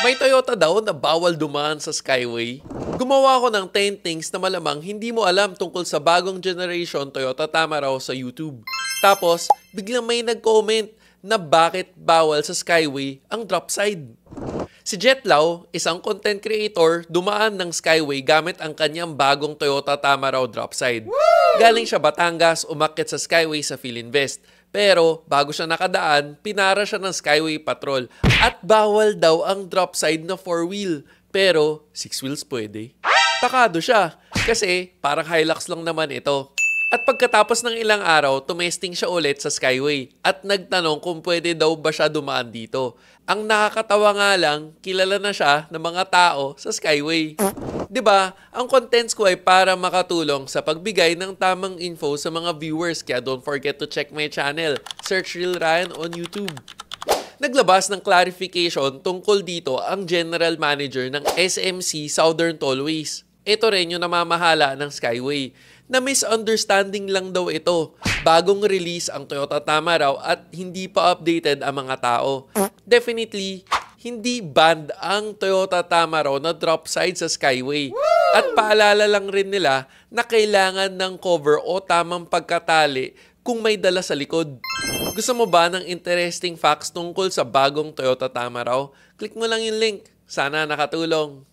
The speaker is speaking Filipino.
May Toyota daw na bawal dumaan sa Skyway. Gumawa ako ng 10 things na malamang hindi mo alam tungkol sa bagong generation Toyota Tamaraw sa YouTube. Tapos, biglang may nag-comment na bakit bawal sa Skyway ang drop side. Si Jetlaw, isang content creator, dumaan ng Skyway gamit ang kanyang bagong Toyota Tamaraw drop side. Galing siya Batangas, umakyat sa Skyway sa Philinvest. Pero bago siya nakadaan, pinara siya ng Skyway Patrol. At bawal daw ang drop side na 4-wheel. Pero 6 wheels pwede. Takado siya kasi parang Hilux lang naman ito. At pagkatapos ng ilang araw, tumesting siya ulit sa Skyway at nagtanong kung pwede daw ba siya dumaan dito. Ang nakakatawa nga lang, kilala na siya ng mga tao sa Skyway. 'Di ba? Ang contents ko ay para makatulong sa pagbigay ng tamang info sa mga viewers, kaya don't forget to check my channel. Search Real Ryan on YouTube. Naglabas ng clarification tungkol dito ang General Manager ng SMC Southern Tollways. Ito rin yung namamahala ng Skyway. Na misunderstanding lang daw ito. Bagong release ang Toyota Tamaraw at hindi pa updated ang mga tao. Definitely, hindi banned ang Toyota Tamaraw na drop side sa Skyway. At paalala lang rin nila na kailangan ng cover o tamang pagkatali kung may dala sa likod. Gusto mo ba ng interesting facts tungkol sa bagong Toyota Tamaraw? Click mo lang yung link. Sana nakatulong.